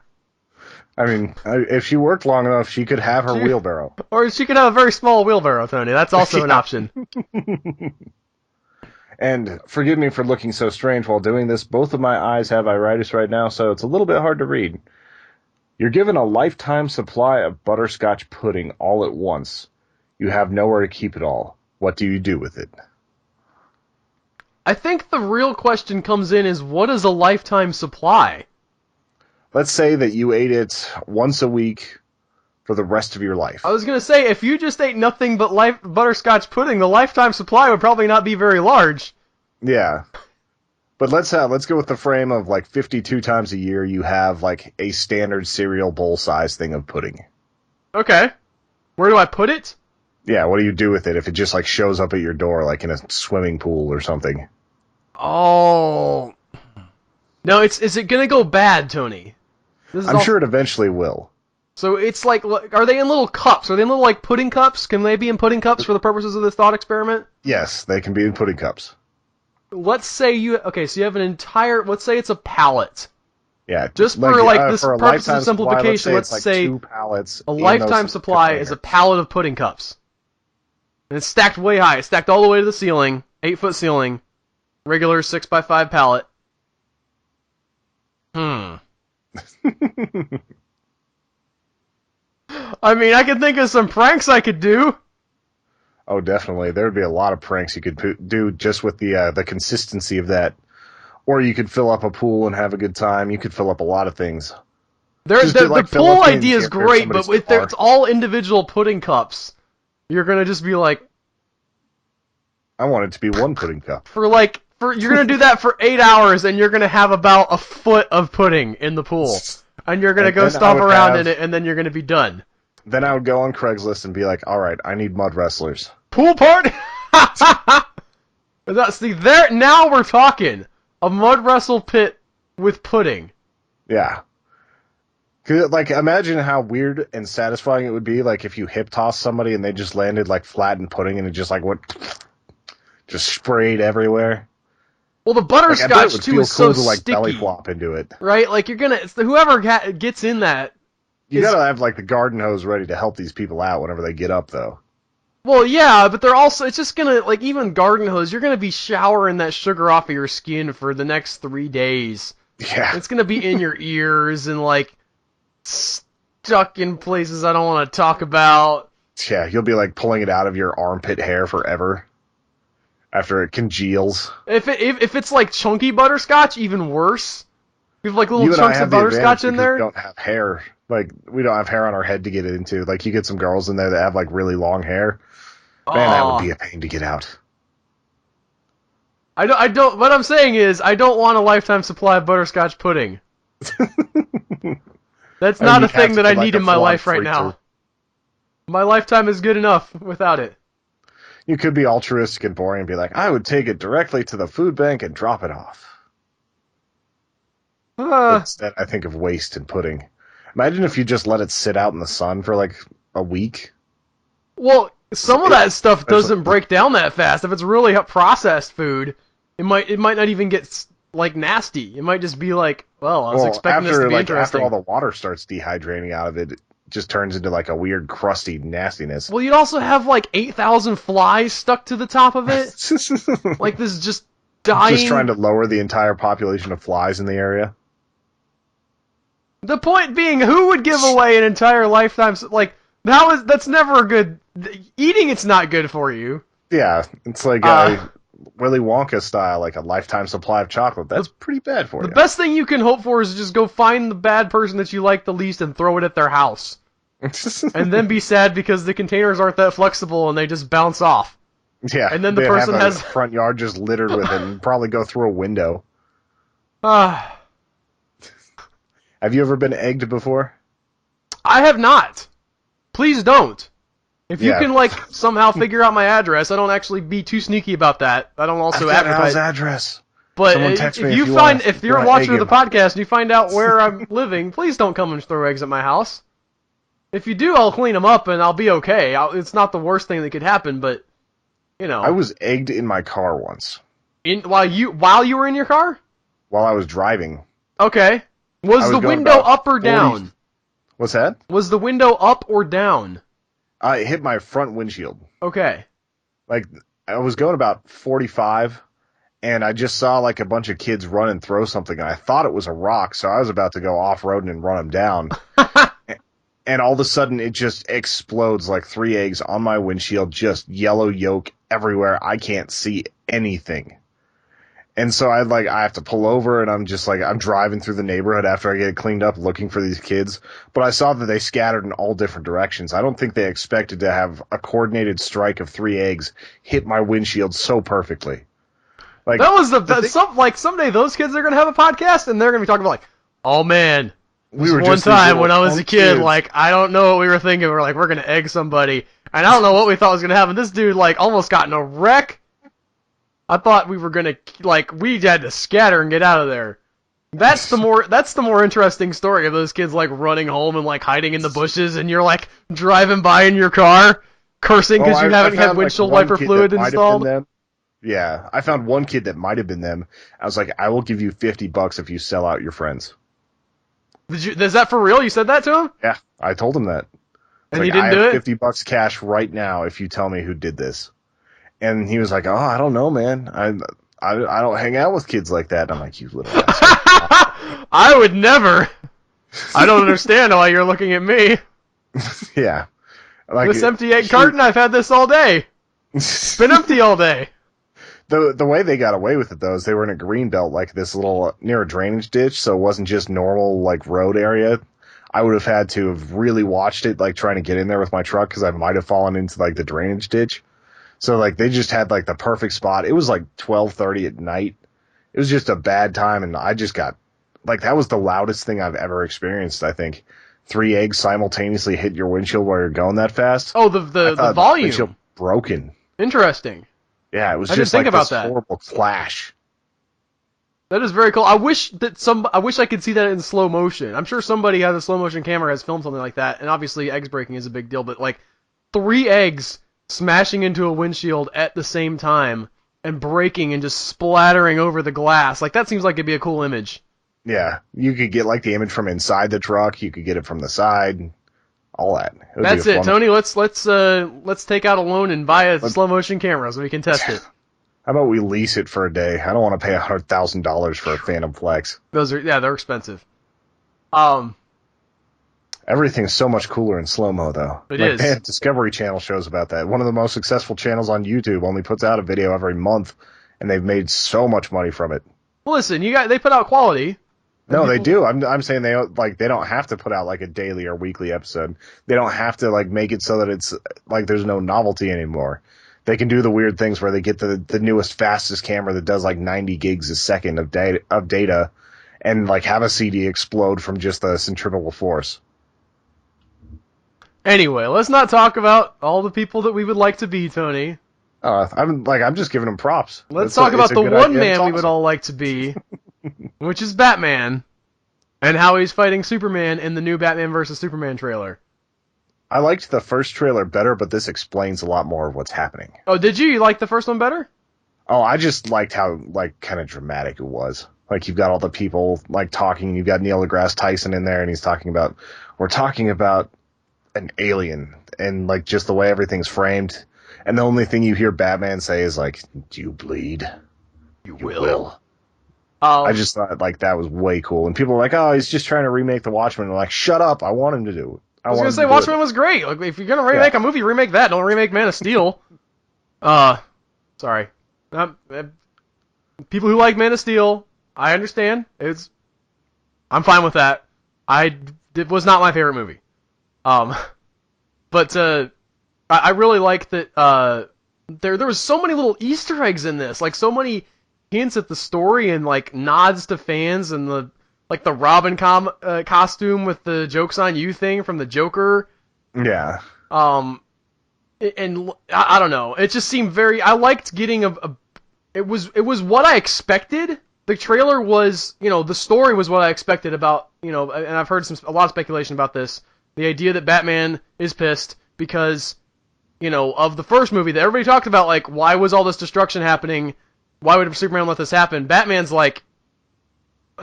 I mean, if she worked long enough, she could have her wheelbarrow. Or she could have a very small wheelbarrow, Tony. That's also an option. And forgive me for looking so strange while doing this. Both of my eyes have iritis right now, so it's a little bit hard to read. You're given a lifetime supply of butterscotch pudding all at once. You have nowhere to keep it all. What do you do with it? I think the real question comes in is, what is a lifetime supply? Let's say that you ate it once a week for the rest of your life. I was going to say, if you just ate nothing but butterscotch pudding, the lifetime supply would probably not be very large. Yeah. But let's go with the frame of like 52 times a year you have like a standard cereal bowl size thing of pudding. Okay. Where do I put it? Yeah, what do you do with it if it just like shows up at your door like in a swimming pool or something? Oh. No, is it going to go bad, Tony? I'm sure it eventually will. So it's like, are they in little cups? Are they in little like pudding cups? Can they be in pudding cups for the purposes of this thought experiment? Yes, they can be in pudding cups. Let's say so you have an entire, let's say it's a pallet. Yeah. Just for this purpose of simplification, let's say 2 pallets. A lifetime supply is a pallet of pudding cups. And it's stacked way high. It's stacked all the way to the ceiling, 8-foot ceiling, regular 6x5 pallet. I mean, I could think of some pranks I could do. Oh, definitely. There would be a lot of pranks you could do just with the consistency of that. Or you could fill up a pool and have a good time. You could fill up a lot of things. The pool idea is great, but if it's all individual pudding cups, you're gonna just be like, I want it to be one pudding cup. You're gonna do that for 8 hours, and you're gonna have about a foot of pudding in the pool, and you're gonna go stomp around in it, and then you're gonna be done. Then I would go on Craigslist and be like, all right, I need mud wrestlers. Pool party. See, there now we're talking. A mud wrestle pit with pudding. Yeah. Like, imagine how weird and satisfying it would be, like, if you hip tossed somebody and they just landed, like, flat in pudding and it just, like, went, just sprayed everywhere. Well, the butterscotch, too, is so sticky. Like, sticky. belly flop into it. Right? Like, whoever gets in that. You gotta have, like, the garden hose ready to help these people out whenever they get up, though. Well, yeah, but it's just gonna, like, even garden hose, you're gonna be showering that sugar off of your skin for the next 3 days. Yeah. It's gonna be in your ears and, like, stuck in places I don't want to talk about. Yeah, you'll be like pulling it out of your armpit hair forever after it congeals. If it's like chunky butterscotch, even worse. We have like little chunks of butterscotch in there. We don't have hair. Like, we don't have hair on our head to get it into. Like, you get some girls in there that have like really long hair. Man, that would be a pain to get out. I don't. What I'm saying is, I don't want a lifetime supply of butterscotch pudding. That's not a thing that I need in my life right now. My lifetime is good enough without it. You could be altruistic and boring and be like, I would take it directly to the food bank and drop it off. Instead, I think of waste and pudding. Imagine if you just let it sit out in the sun for like a week. Well, some of that stuff doesn't break down that fast. If it's really processed food, it might not even get like nasty. It might just be like, well, I was expecting this to be interesting. After all the water starts dehydrating out of it, it just turns into like a weird crusty nastiness. Well, you'd also have like 8,000 flies stuck to the top of it. Like this just dying. Just trying to lower the entire population of flies in the area. The point being, who would give away an entire lifetime? Like, that's never a good. Eating it's not good for you. Yeah, it's like Willy Wonka style, like a lifetime supply of chocolate. That's pretty bad for you. The best thing you can hope for is just go find the bad person that you like the least and throw it at their house. And then be sad because the containers aren't that flexible and they just bounce off. Yeah, and then the person has the front yard just littered with it and probably go through a window. Have you ever been egged before? I have not. Please don't. If you can, like, somehow figure out my address, I don't actually be too sneaky about that. I don't also advertise. Al's address. But if you're a watcher of the podcast and you find out where I'm living, please don't come and throw eggs at my house. If you do, I'll clean them up and I'll be okay. It's not the worst thing that could happen, but you know. I was egged in my car once. While you were in your car? While I was driving. Okay. Was the window up or down? What's that? Was the window up or down? It hit my front windshield. Okay. Like, I was going about 45, and I just saw, like, a bunch of kids run and throw something, and I thought it was a rock, so I was about to go off-roading and run them down. And all of a sudden, it just explodes like 3 eggs on my windshield, just yellow yolk everywhere. I can't see anything. And so I have to pull over, and I'm just like, I'm driving through the neighborhood after I get it cleaned up looking for these kids. But I saw that they scattered in all different directions. I don't think they expected to have a coordinated strike of 3 eggs hit my windshield so perfectly. Like, that was someday those kids are going to have a podcast, and they're going to be talking about, like, oh man, one time when I was a kid, like, I don't know what we were thinking. We're like, we're going to egg somebody. And I don't know what we thought was going to happen. This dude, like, almost got in a wreck. I thought we were gonna, like, we had to scatter and get out of there. That's the more interesting story of those kids, like, running home and, like, hiding in the bushes, and you're, like, driving by in your car, cursing because you haven't had windshield wiper fluid installed. Yeah, I found one kid that might have been them. I was like, I will give you $50 if you sell out your friends. Is that for real? You said that to him? Yeah, I told him that. And he didn't do it? $50 cash right now if you tell me who did this. And he was like, oh, I don't know, man. I don't hang out with kids like that. I'm like, you little asshole. I would never. I don't understand why you're looking at me. Yeah. Like, this empty egg carton, I've had this all day. It's been empty all day. The way they got away with it, though, is they were in a green belt, like this little, near a drainage ditch, so it wasn't just normal, like, road area. I would have had to have really watched it, like trying to get in there with my truck because I might have fallen into like the drainage ditch. So like they just had like the perfect spot. It was like 12:30 at night. It was just a bad time, and I just got like that was the loudest thing I've ever experienced. I think 3 eggs simultaneously hit your windshield while you're going that fast. Oh, the volume. Windshield broken. Interesting. Yeah, it was I just didn't think like about this that. horrible clash. That is very cool. I wish I could see that in slow motion. I'm sure somebody has a slow motion camera has filmed something like that, and obviously eggs breaking is a big deal, but like 3 eggs smashing into a windshield at the same time and breaking and just splattering over the glass. Like that seems like it'd be a cool image. Yeah, you could get like the image from inside the truck, you could get it from the side, all that. That's it, Tony. Let's take out a loan and buy a slow motion camera so we can test it. How about we lease it for a day? I don't want to pay $100,000 for a Phantom Flex. They're expensive. Everything's so much cooler in slow-mo, though. It is. Man, Discovery Channel shows about that. One of the most successful channels on YouTube only puts out a video every month, and they've made so much money from it. Well, listen, they put out quality. No, they do. I'm saying they don't have to put out like a daily or weekly episode. They don't have to like make it so that it's like there's no novelty anymore. They can do the weird things where they get the newest, fastest camera that does like 90 gigs a second of data, and like have a CD explode from just the centrifugal force. Anyway, let's not talk about all the people that we would like to be, Tony. I'm just giving them props. Let's talk about the one man we would all like to be, which is Batman, and how he's fighting Superman in the new Batman vs. Superman trailer. I liked the first trailer better, but this explains a lot more of what's happening. Oh, did you? You like the first one better? Oh, I just liked how, like, kind of dramatic it was. Like, you've got all the people, like, talking. You've got Neil deGrasse Tyson in there, and he's talking about, we're talking about an alien, and, like, just the way everything's framed. And the only thing you hear Batman say is, like, do you bleed? You will. I just thought, like, that was way cool. And people were like, oh, he's just trying to remake The Watchmen. And like, shut up, I want him to do it. I was going to say, Watchmen was great. Like, if you're going to remake a movie, remake that. Don't remake Man of Steel. Sorry. People who like Man of Steel, I understand. I'm fine with that. It was not my favorite movie. But I really like that there was so many little Easter eggs in this. Like, so many hints at the story and, like, nods to fans and the Robin costume with the "Joke's on You" thing from the Joker. Yeah. And I don't know. It just seemed very. I liked getting It was what I expected. The trailer was, the story was what I expected about, and I've heard a lot of speculation about this. The idea that Batman is pissed because, of the first movie that everybody talked about, like, why was all this destruction happening? Why would Superman let this happen? Batman's like,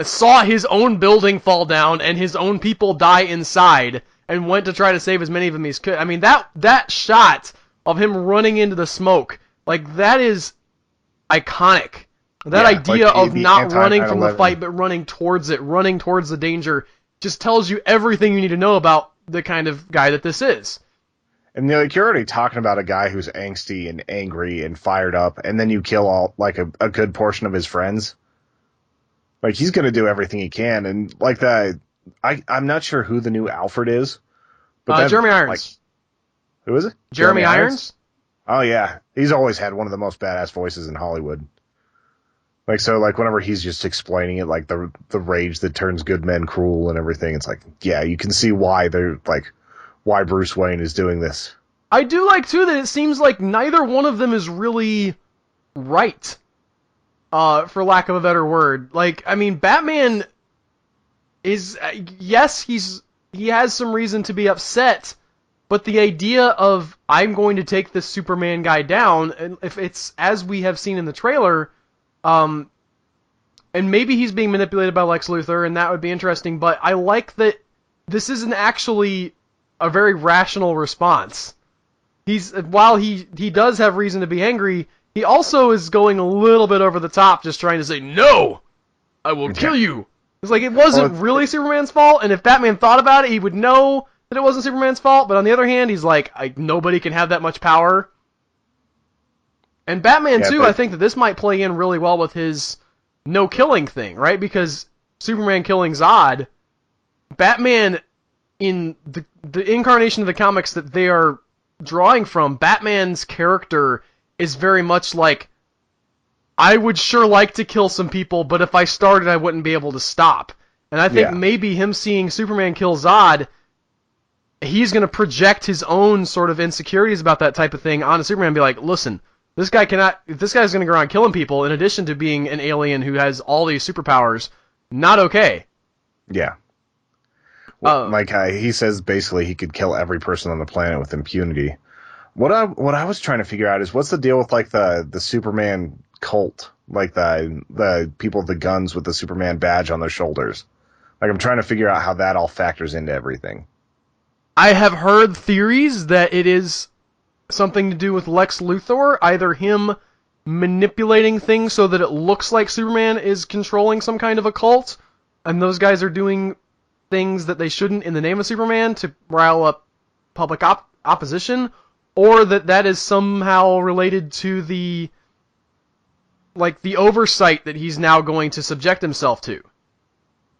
saw his own building fall down and his own people die inside and went to try to save as many of them as he could. I mean, that shot of him running into the smoke, like, that is iconic. That idea of not running from the fight but running towards it, running towards the danger, just tells you everything you need to know about the kind of guy that this is. And you're already talking about a guy who's angsty and angry and fired up, and then you kill a good portion of his friends. Like, he's going to do everything he can, and like that, I'm not sure who the new Alfred is. But Jeremy Irons. Like, who is it? Jeremy Irons? Oh, yeah. He's always had one of the most badass voices in Hollywood. Like, so, like, whenever he's just explaining it, like, the rage that turns good men cruel and everything, it's like, yeah, you can see why why Bruce Wayne is doing this. I do like, too, that it seems like neither one of them is really right. For lack of a better word. Like, I mean, Batman is, yes, he has some reason to be upset, but the idea of, I'm going to take this Superman guy down, and if it's as we have seen in the trailer, and maybe he's being manipulated by Lex Luthor, and that would be interesting, but I like that this isn't actually a very rational response. While he does have reason to be angry, he also is going a little bit over the top, just trying to say, no, I will kill you. It's like, it wasn't really Superman's fault, and if Batman thought about it, he would know that it wasn't Superman's fault, but on the other hand, he's like, nobody can have that much power. And Batman, too, I think that this might play in really well with his no-killing thing, right? Because Superman killing Zod, Batman in the incarnation of the comics that they are drawing from, Batman's character is very much like, I would sure like to kill some people, but if I started, I wouldn't be able to stop. And I think maybe him seeing Superman kill Zod, he's going to project his own sort of insecurities about that type of thing onto Superman and be like, listen, this guy's going to go around killing people in addition to being an alien who has all these superpowers. Not okay. Yeah. Well, he says basically he could kill every person on the planet with impunity. What I was trying to figure out is what's the deal with like the Superman cult, like the people with the guns with the Superman badge on their shoulders. Like I'm trying to figure out how that all factors into everything. I have heard theories that it is something to do with Lex Luthor, either him manipulating things so that it looks like Superman is controlling some kind of a cult, and those guys are doing things that they shouldn't in the name of Superman to rile up public opposition, or that is somehow related to the oversight that he's now going to subject himself to.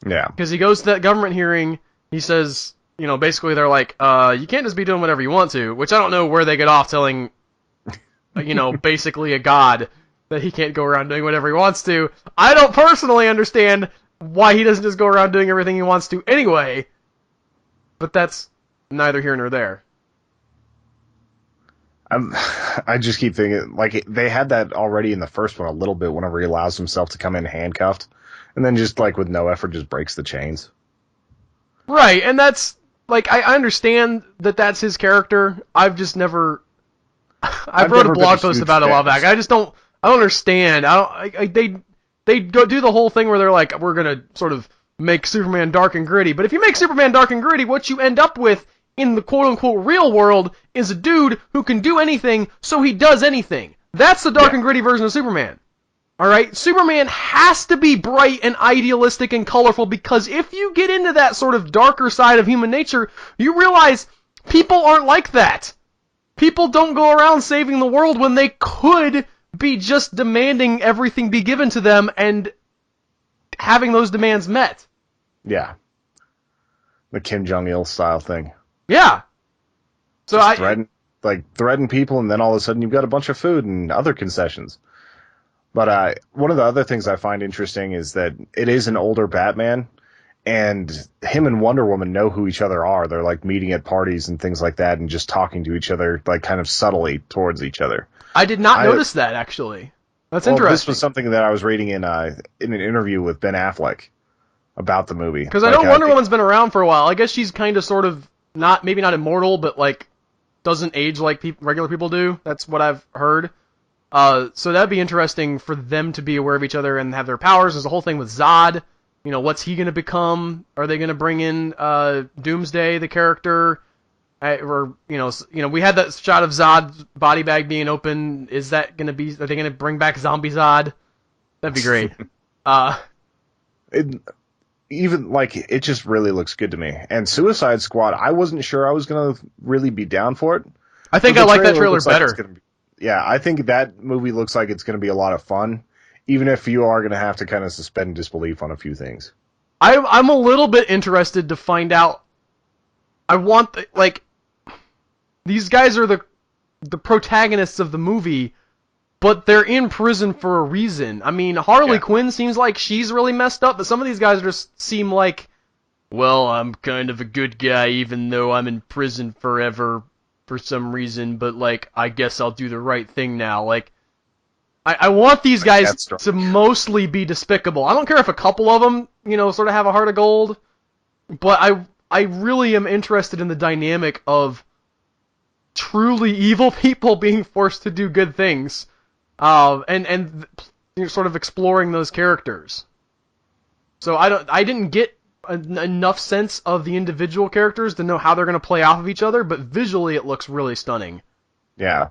Yeah. Because he goes to that government hearing, he says, basically they're like, you can't just be doing whatever you want to, which I don't know where they get off telling, basically a god that he can't go around doing whatever he wants to. I don't personally understand why he doesn't just go around doing everything he wants to anyway, but that's neither here nor there. I just keep thinking, like, they had that already in the first one a little bit whenever he allows himself to come in handcuffed, and then just, like, with no effort, just breaks the chains. Right, and that's, like, I understand that that's his character. I've just never... I wrote a blog post about it a while back. I don't understand. They go do the whole thing where they're like, we're gonna sort of make Superman dark and gritty, but if you make Superman dark and gritty, what you end up with in the quote-unquote real world is a dude who can do anything, so he does anything. That's the dark and gritty version of Superman. Alright? Superman has to be bright and idealistic and colorful, because if you get into that sort of darker side of human nature, you realize people aren't like that. People don't go around saving the world when they could be just demanding everything be given to them and having those demands met. Yeah. The Kim Jong-il style thing. Yeah. So just threaten people, and then all of a sudden you've got a bunch of food and other concessions. But one of the other things I find interesting is that it is an older Batman, and him and Wonder Woman know who each other are. They're like meeting at parties and things like that and just talking to each other, like kind of subtly towards each other. I did not notice that, actually. That's interesting. This was something that I was reading in an interview with Ben Affleck about the movie. Because I know Wonder Woman's been around for a while. I guess she's kind of sort of maybe not immortal, but like doesn't age like regular people do. That's what I've heard. So that'd be interesting for them to be aware of each other and have their powers. There's a whole thing with Zod. What's he going to become? Are they going to bring in Doomsday, the character? We had that shot of Zod's body bag being open. Are they going to bring back Zombie Zod? That'd be great. It just really looks good to me. And Suicide Squad, I wasn't sure I was going to really be down for it. I think I like that trailer better. I think that movie looks like it's going to be a lot of fun, even if you are going to have to kind of suspend disbelief on a few things. I'm a little bit interested to find out. I want, these guys are the protagonists of the movie, but they're in prison for a reason. I mean, Harley Quinn seems like she's really messed up, but some of these guys just seem like, well, I'm kind of a good guy even though I'm in prison forever for some reason, but, I guess I'll do the right thing now. I want these guys to mostly be despicable. I don't care if a couple of them, sort of have a heart of gold, but I really am interested in the dynamic of truly evil people being forced to do good things, and sort of exploring those characters. So I didn't get enough sense of the individual characters to know how they're going to play off of each other, but visually it looks really stunning. Yeah.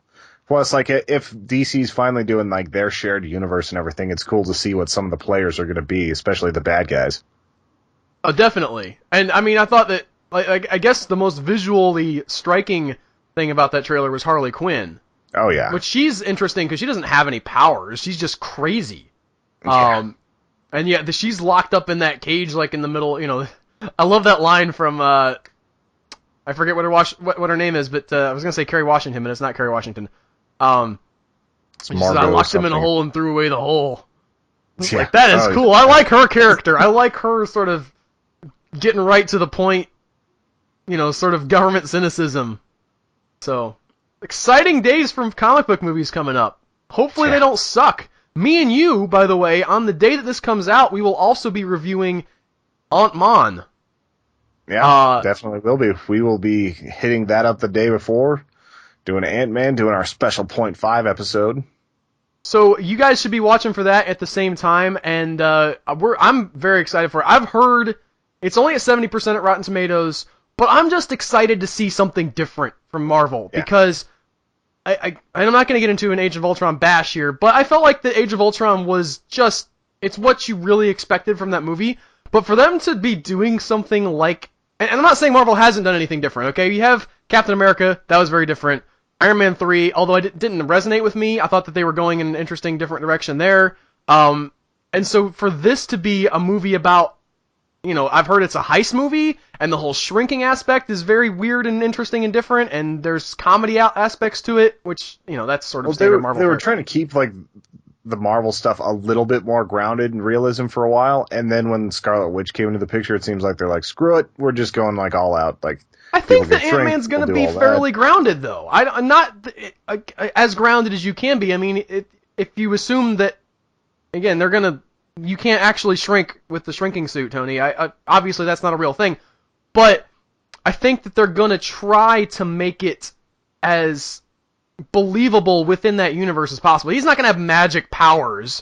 Plus, if DC's finally doing, their shared universe and everything, it's cool to see what some of the players are going to be, especially the bad guys. Oh, definitely. And, I mean, I thought that, I guess the most visually striking thing about that trailer was Harley Quinn. Oh, yeah. Which she's interesting because she doesn't have any powers. She's just crazy. Yeah. And she's locked up in that cage, in the middle, I love that line from I forget what her name is, but I was gonna say Kerry Washington, but it's not Kerry Washington. She says, I locked him in a hole and threw away the hole. Yeah. Like, that is cool. I like her character. I like her sort of getting right to the point, sort of government cynicism. So, exciting days from comic book movies coming up. Hopefully they don't suck. Me and you, by the way, on the day that this comes out, we will also be reviewing Ant-Man. Yeah, definitely will be. We will be hitting that up the day before, doing Ant-Man, doing our special 0.5 episode. So you guys should be watching for that at the same time, and I'm very excited for it. I've heard it's only at 70% at Rotten Tomatoes, but I'm just excited to see something different from Marvel, because I'm not going to get into an Age of Ultron bash here, but I felt like the Age of Ultron was just, it's what you really expected from that movie, but for them to be doing something like, and I'm not saying Marvel hasn't done anything different, okay? You have Captain America, that was very different. Iron Man 3, although it didn't resonate with me, I thought that they were going in an interesting, different direction there. And so for this to be a movie about, I've heard it's a heist movie, and the whole shrinking aspect is very weird and interesting and different, and there's comedy aspects to it, which, that's sort of standard Marvel. They were trying to keep, like, the Marvel stuff a little bit more grounded in realism for a while, and then when Scarlet Witch came into the picture, it seems like they're like, screw it, we're just going, like, all out, like... I think that Ant-Man's going to be fairly grounded, though. I'm not as grounded as you can be. I mean, if you assume that, again, you can't actually shrink with the shrinking suit, Tony. Obviously, that's not a real thing. But I think that they're going to try to make it as believable within that universe as possible. He's not going to have magic powers,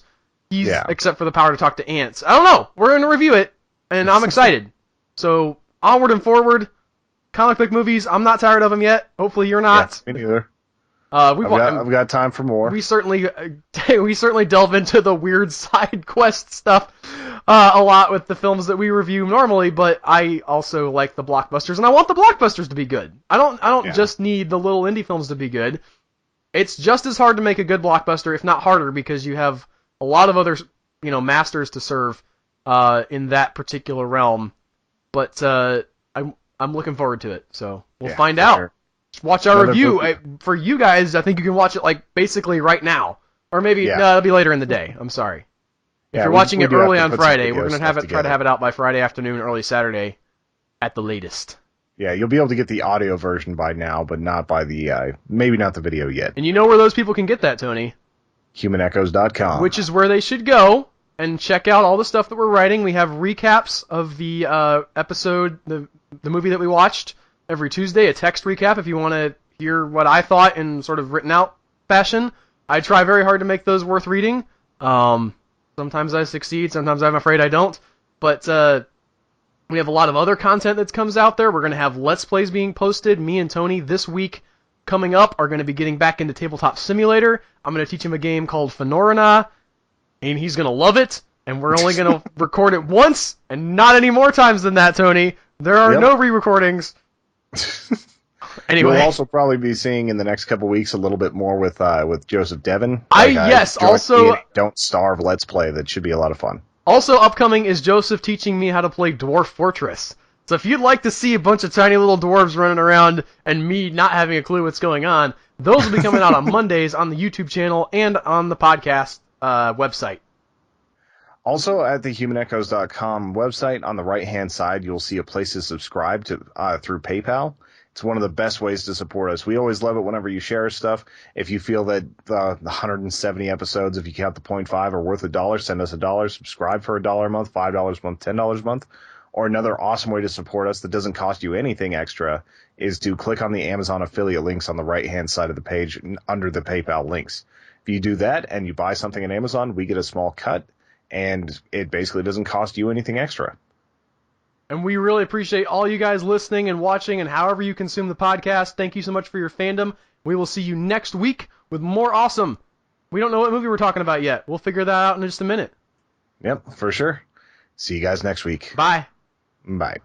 except for the power to talk to ants. I don't know. We're going to review it, and I'm excited. So, onward and forward. Comic book movies, I'm not tired of them yet. Hopefully you're not. Yeah, me neither. I've got time for more. We certainly delve into the weird side quest stuff a lot with the films that we review normally, but I also like the blockbusters, and I want the blockbusters to be good. I don't just need the little indie films to be good. It's just as hard to make a good blockbuster, if not harder, because you have a lot of other masters to serve in that particular realm. But I'm looking forward to it, so we'll find out. Sure. Watch our review. For you guys, I think you can watch it like basically right now. Or maybe it'll be later in the day. I'm sorry. If you're watching it early on Friday, we're going to try to have it out by Friday afternoon, early Saturday at the latest. Yeah, you'll be able to get the audio version by now, but not by maybe not the video yet. And you know where those people can get that, Tony? HumanEchoes.com. Which is where they should go and check out all the stuff that we're writing. We have recaps of the episode, the movie that we watched every Tuesday, a text recap if you want to hear what I thought in sort of written out fashion. I try very hard to make those worth reading. Sometimes I succeed, sometimes I'm afraid I don't. But we have a lot of other content that comes out there. We're going to have Let's Plays being posted. Me and Tony this week coming up are going to be getting back into Tabletop Simulator. I'm going to teach him a game called Phenorina, and he's going to love it. And we're only going to record it once, and not any more times than that, Tony. There are no re-recordings. Anyway, we'll also probably be seeing in the next couple weeks a little bit more with Joseph Devon. Also Don't Starve Let's Play. That should be a lot of fun. Also upcoming is Joseph teaching me how to play Dwarf Fortress. So if you'd like to see a bunch of tiny little dwarves running around and me not having a clue what's going on, those will be coming out on Mondays on the YouTube channel and on the podcast website. Also, at the humanechoes.com website, on the right-hand side, you'll see a place to subscribe to through PayPal. It's one of the best ways to support us. We always love it whenever you share stuff. If you feel that the 170 episodes, if you count the 0.5, are worth $1, send us $1. Subscribe for $1 a month, $5 a month, $10 a month. Or another awesome way to support us that doesn't cost you anything extra is to click on the Amazon affiliate links on the right-hand side of the page under the PayPal links. If you do that and you buy something on Amazon, we get a small cut. And it basically doesn't cost you anything extra. And we really appreciate all you guys listening and watching and however you consume the podcast. Thank you so much for your fandom. We will see you next week with more awesome. We don't know what movie we're talking about yet. We'll figure that out in just a minute. Yep, for sure. See you guys next week. Bye. Bye.